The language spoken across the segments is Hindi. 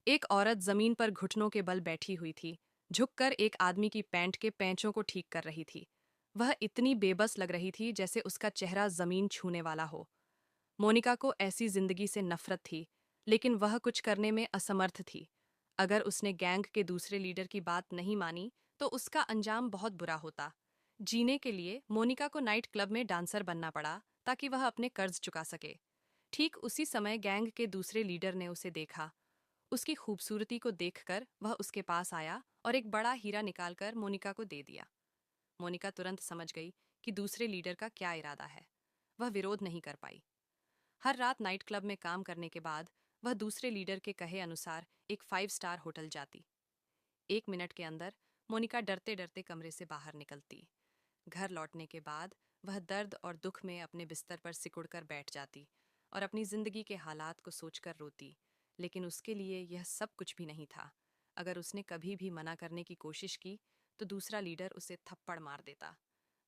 एक औरत जमीन पर घुटनों के बल बैठी हुई थी, झुककर एक आदमी की पैंट के पैंचों को ठीक कर रही थी। वह इतनी बेबस लग रही थी जैसे उसका चेहरा जमीन छूने वाला हो। मोनिका को ऐसी जिंदगी से नफरत थी, लेकिन वह कुछ करने में असमर्थ थी। अगर उसने गैंग के दूसरे लीडर की बात नहीं मानी, तो उसका अंजाम बहुत बुरा होता। जीने के लिए मोनिका को नाइट क्लब में डांसर बनना पड़ा, ताकि वह अपने कर्ज चुका सके। ठीक उसी समय गैंग के दूसरे लीडर ने उसे देखा। उसकी खूबसूरती को देखकर वह उसके पास आया और एक बड़ा हीरा निकालकर मोनिका को दे दिया। मोनिका तुरंत समझ गई कि दूसरे लीडर का क्या इरादा है। वह विरोध नहीं कर पाई। हर रात नाइट क्लब में काम करने के बाद वह दूसरे लीडर के कहे अनुसार एक 5 स्टार होटल जाती। 1 मिनट के अंदर मोनिका डरते डरते कमरे से बाहर निकलती। घर लौटने के बाद वह दर्द और दुख में अपने बिस्तर पर सिकुड़कर बैठ जाती और अपनी जिंदगी के हालात को सोचकर रोती। लेकिन उसके लिए यह सब कुछ भी नहीं था। अगर उसने कभी भी मना करने की कोशिश की, तो दूसरा लीडर उसे थप्पड़ मार देता।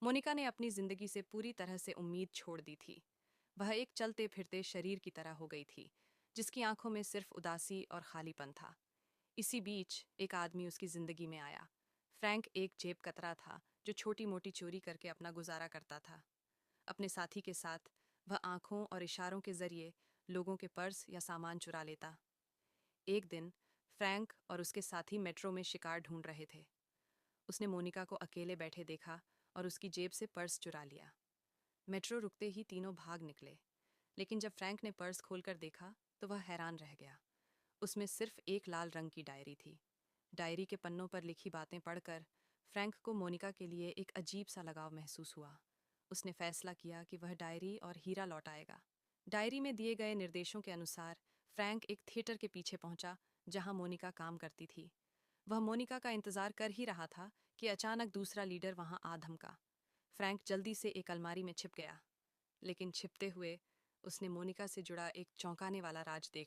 मोनिका ने अपनी जिंदगी से पूरी तरह से उम्मीद छोड़ दी थी। वह एक चलते फिरते शरीर की तरह हो गई थी, जिसकी आंखों में सिर्फ उदासी और खालीपन था। इसी बीच एक आदमी उसकी जिंदगी में आया। फ्रैंक एक जेब कतरा था, जो छोटी मोटी चोरी करके अपना गुजारा करता था। अपने साथी के साथ वह आंखों और इशारों के जरिए लोगों के पर्स या सामान चुरा लेता। एक दिन फ्रैंक और उसके साथी मेट्रो में शिकार ढूंढ रहे थे। उसने मोनिका को अकेले बैठे देखा और उसकी जेब से पर्स चुरा लिया। मेट्रो रुकते ही तीनों भाग निकले। लेकिन जब फ्रैंक ने पर्स खोलकर देखा, तो वह हैरान रह गया। उसमें सिर्फ एक लाल रंग की डायरी थी। डायरी के पन्नों पर लिखी बातें पढ़कर फ्रैंक को मोनिका के लिए एक अजीब सा लगाव महसूस हुआ। उसने फैसला किया कि वह डायरी और हीरा लौटाएगा। डायरी में दिए गए निर्देशों के अनुसार फ्रैंक एक थिएटर के पीछे पहुंचा, जहां मोनिका काम करती थी। वह मोनिका का इंतजार कर ही रहा था कि अचानक दूसरा लीडर वहां आ धमका। फ्रैंक जल्दी से एक अलमारी में छिप गया, लेकिन छिपते हुए उसने मोनिका से जुड़ा एक चौंकाने वाला राज देख